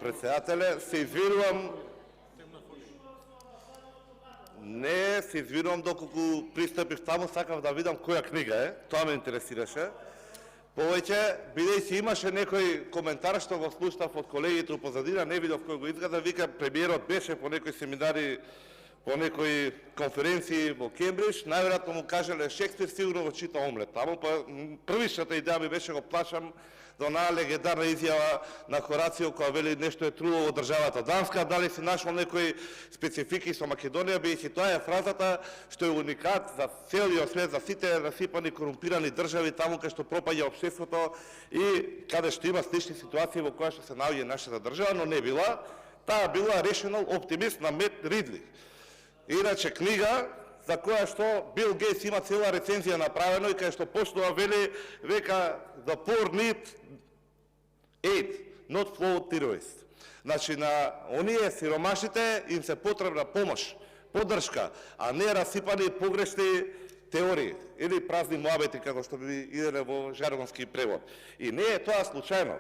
Председателе, се извинувам. Не, се извинувам доколку пристапив таму, сакав да видам која книга е. Тоа ме интересираше. Повеќе, бидејќи имаше некој коментар што го слушнав од колегите у позадина, не видов кој го изгада, вика премиерот беше по некои семинари, по некои конференции во Кембридж, најверојатно му кажале Шекспир, сигурно го чита Омлет таму, па првишната идеја ми беше го плашам до онаа легендарна изјава на Хорацио која вели нешто е труло во државата Данска, дали си нашол некои специфики со Македонија, бидејќи тоа е фразата што е уникат за целиот свет, за сите расипани корумпирани држави таму кај што пропаѓа општеството и каде што има слични ситуации во која што се наоѓа нашата држава, но не била. Таа била Rational Optimist на Мет Ридли. Иначе книга за која што Бил Гейтс има цела рецензија направено и кај што почнува вели, века the poor need aid, not flawed terrorists. Значи на оние сиромашите им се потребна помош, поддршка, а не расипани погрешни теории или празни муабети, како што би иделе во жаргонски превод. И не е тоа случајно.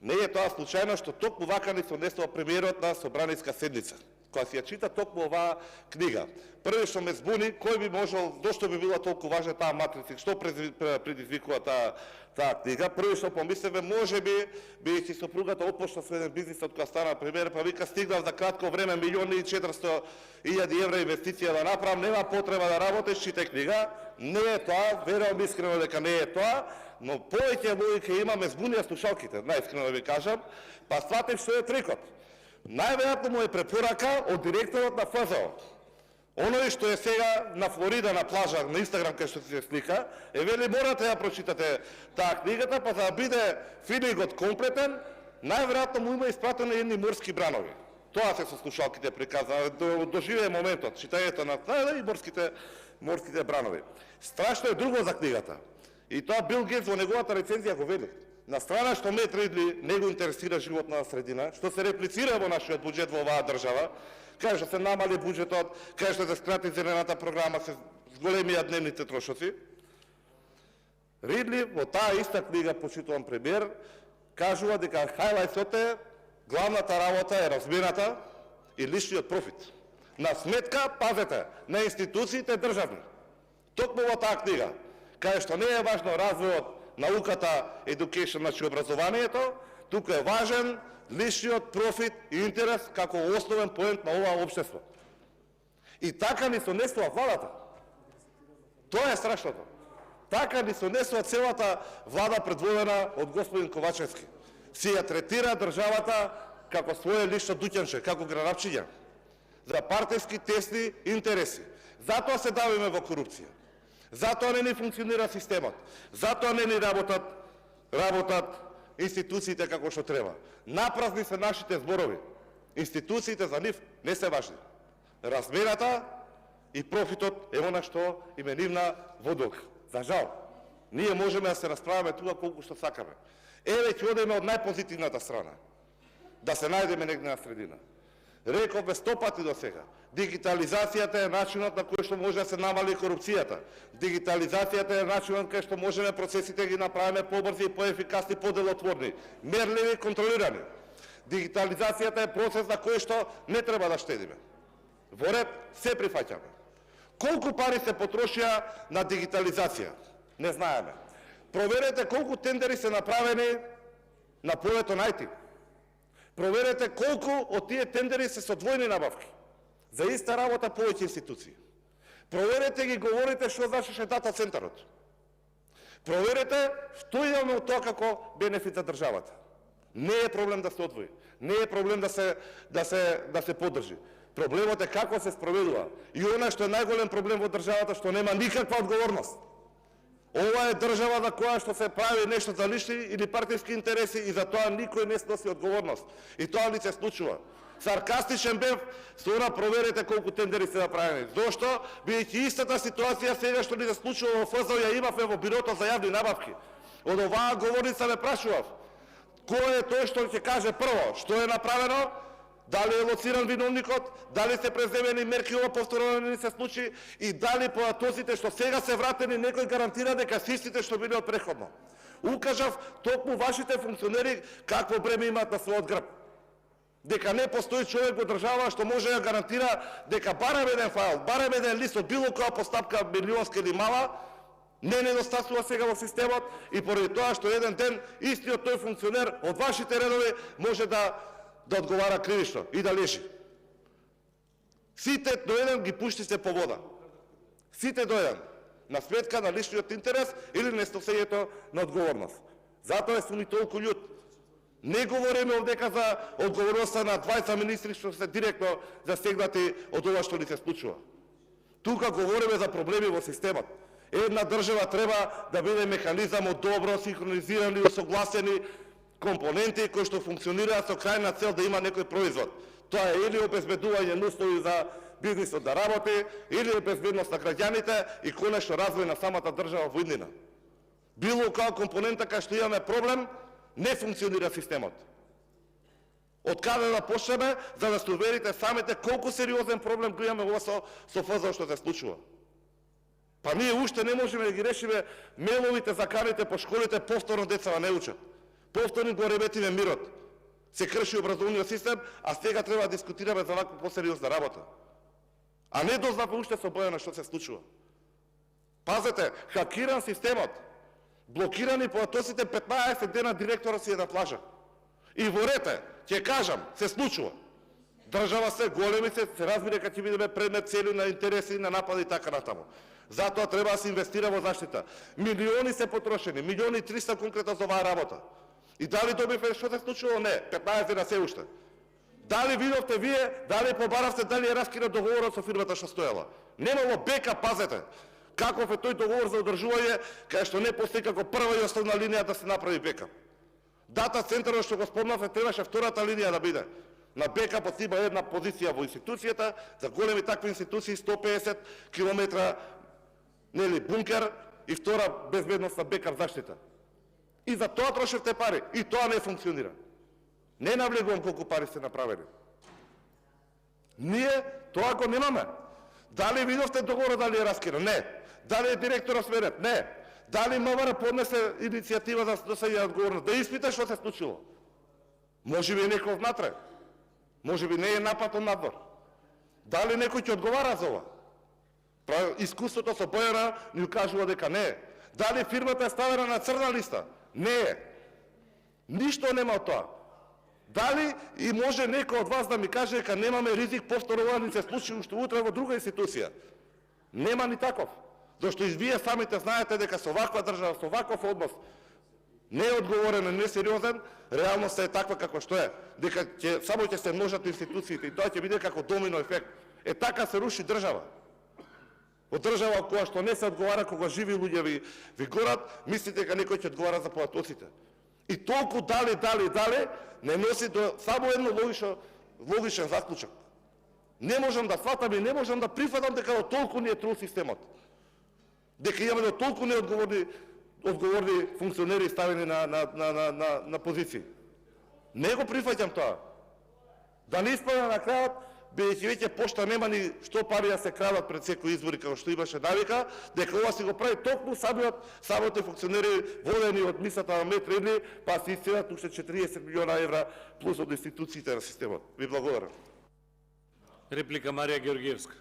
Не е тоа случајно што токму вака ни се однесува премиерот на собраниска седница, која си ја чита токму оваа книга. Први што ме збуни, кој би можел, зошто би била толку важна таа матрица, што предизвикува таа книга. Први што помислеве, можеби, бидејќи сопругата отпочна со еден бизнис од кога стана премиер, па вика стигнав за кратко време 1.400.000 евра инвестиција да направам, нема потреба да работиш, читај книга. Не е тоа, верувам искрено дека не е тоа, но повеќе логика има, ме збунија слушалките, најискрено да ви кажам, па сватив што е трикот. Најверојатно му е препорака од директорот на ФЗО. Оној што е сега на Флорида на плажа, на Инстаграм кај што се слика, вели морате да прочитате таа книгата, па за да биде филигот комплетен, најверојатно му има испратено едни морски бранови. Тоа се со слушалките приказа, доживее моментот, читањето на книгата и морските бранови. Страшно е друго за книгата. И тоа Бил Гейтс во неговата рецензија го вели. На страна што Мет Ридли не го интересира животна средина, што се реплицира во нашиот буџет во оваа држава, кај што се намали буџетот, кај што се скрати зелената програма, се зголемија дневните трошоци, Ридли во таа иста книга, почитуван премиер, кажува дека хајлајтот е, главната работа е размената и личниот профит. На сметка, пазете, на институциите државни. Токму во таа книга, кај што не е важно развојот, науката, education, значи образованието, туку е важен личниот профит и интерес како основен поент на оваа општество. И така ни се однесува владата. Тоа е страшното. Така ни се однесува целата влада предводена од господин Ковачевски. Си ја третира државата како своје лично дуќанче, како гранапчиња, за партиски тесни интереси. Затоа се давиме во корупција. Затоа не ни функционира системот. Затоа не ни работат институциите како што треба. Напразни се нашите зборови. Институциите за нив не се важни. Размената и профитот е она што им е нивна водилка. За жал, ние можеме да се расправаме тука колку што сакаме. Еве ќе одеме од најпозитивната страна. Да се најдеме негде на средина. Рековме 100 пати до сега. Дигитализацијата е начинот на кој што може да се намали корупцијата. Дигитализацијата е начинот кај што можеме процесите ги направиме побрзи и поефикасни, поделотворни, мерливи и контролирани. Дигитализацијата е процес на кој што не треба да штедиме. Во ред се прифаќаме. Колку пари се потрошија на дигитализација? Не знаеме. Проверете колку тендери се направени на полето на IT. Проверете колку од тие тендери се со двојни набавки. За иста работа повеќе институции. Проверете ги говорите што значеше дата центарот. Проверете што имаме од тоа како бенефит за државата. Не е проблем да се одвои. Не е проблем да се поддржи. Проблемот е како се спроведува. И она што е најголем проблем во државата, што нема никаква одговорност. Ова е држава за која што се прави нешто за лични или партиски интереси и за тоа никој не сноси одговорност. И тоа ли се случува. Саркастичен бев, со она проверете колку тендери се направени. Зошто? Бидејќи истата ситуација сега што ни се случува во ФЗО ја имавме во бирото за јавни набавки. Од оваа говорница ме прашував. Кој е тој што ќе каже прво што е направено? Дали е лоциран виновникот, дали се преземени мерки ова повторно не се случи и дали поатоците што сега се вратени некој гарантира дека се истите што биле од претходно. Укажав токму вашите функционери какво бреме имаат на својот грб. дека не постои човек во држава што може да гарантира дека барем еден файл, барем еден лист од било која постапка милионска или мала, не недостасува сега во системот и поради тоа што еден ден истиот тој функционер од вашите редови може да одговара кривично и да лежи. Сите до еден ги пуштите по вода. Сите до еден. На сметка на личниот интерес или несносењето на одговорност. Затоа сум и толку љут. Не говориме овдека за одговорноста на 20 министри што се директно засегнати од ова што ни се случува. Тука говориме за проблеми во системот. Една држава треба да биде механизам од добро синхронизирани и усогласени компоненти кои што функционираат со крајна цел да има некој производ. Тоа е или обезбедување на услови за бизнисот да работи, или безбедност на граѓаните и конечно развој на самата држава во иднина. Било која компонента кај што имаме проблем, не функционира системот. Од каде да почнеме, за да се уверите самите колку сериозен проблем го имаме ова со ФЗО што се случува. Па ние уште не можеме да ги решиме мейловите заканите по школите, повторно децата не учат. Повторно го реметиме мирот. Се крши образовниот систем, а сега треба да дискутираме за ваква посериозна работа. А не дознаваме уште со Бојана што се случува. Пазете, хакиран системот, блокирани платоците 15 дена директора си е на плажа. И ворете, ќе кажам, се случува. Држава се, големи се разбира дека ќе бидеме предмет цели на интереси, на напади и така натаму. Затоа треба да се инвестира во заштита. Милиони се потрошени, милиони и 300 конкретно за оваа работа. И дали добивме што се случува? Не, 15 дена се уште. Дали видовте вие, дали побаравте, дали е раскинат договорот со фирмата што стоела? Немало бека, пазете. Каков е тој договор за одржување, кај што не постои како прва и основна линија да се направи бека. Дата центарот што го спомнавте, требаше втората линија да биде. На бекапот има една позиција во институцијата, за големи такви институции 150 километра нели бункер и втора безбедностна бекап заштита. И за тоа трошевте пари, и тоа не функционира. Не навлегувам колку пари сте направени. Ние тоа го немаме. Дали видовте договорот, дали е раскинат? Не. Дали е директорот сменет? Не. Дали МВР поднесе иницијатива за носење одговорност? Да испита што се случило. Може би некој внатре. Може би не е напад од надвор. Дали некој ќе одговара за ова? Искуството со Бојана ни кажува дека не е. Дали фирмата е ставена на црна листа? Не е. Ништо нема од тоа. Дали и може некој од вас да ми каже дека немаме ризик повторно ова ни се случи уште утре во друга институција? Нема ни таков. Зашто и вие самите знаете дека со ваква држава, со ваков однос, не е одговорен, не е сериозен, реалноста е таква како што е. Дека само ќе се множат институциите и тоа ќе биде како домино ефект. Е така се руши држава. Во држава која што не се одговара кога живи луѓе ви горат, мислите дека некој ќе одговара за платоците. И толку дали, не носи до само едно логичен заклучок. Не можам да сватам и не можам да прифатам дека до толку ни е трул системот. Дека имаме до толку неодговорни функционери ставени на позиции. Не го прифаќам тоа. Да не испадне на крајот, бидејќи веќе пошта нема ни што пари да се крадат пред секои избори како што имаше навика, дека ова си го прави токму самите функционери водени од мислата на Мет Редли, па се исцелат уште 40 милиона евра плюс од институциите на системот. Ви благодарам. Реплика Марија Георгиевска.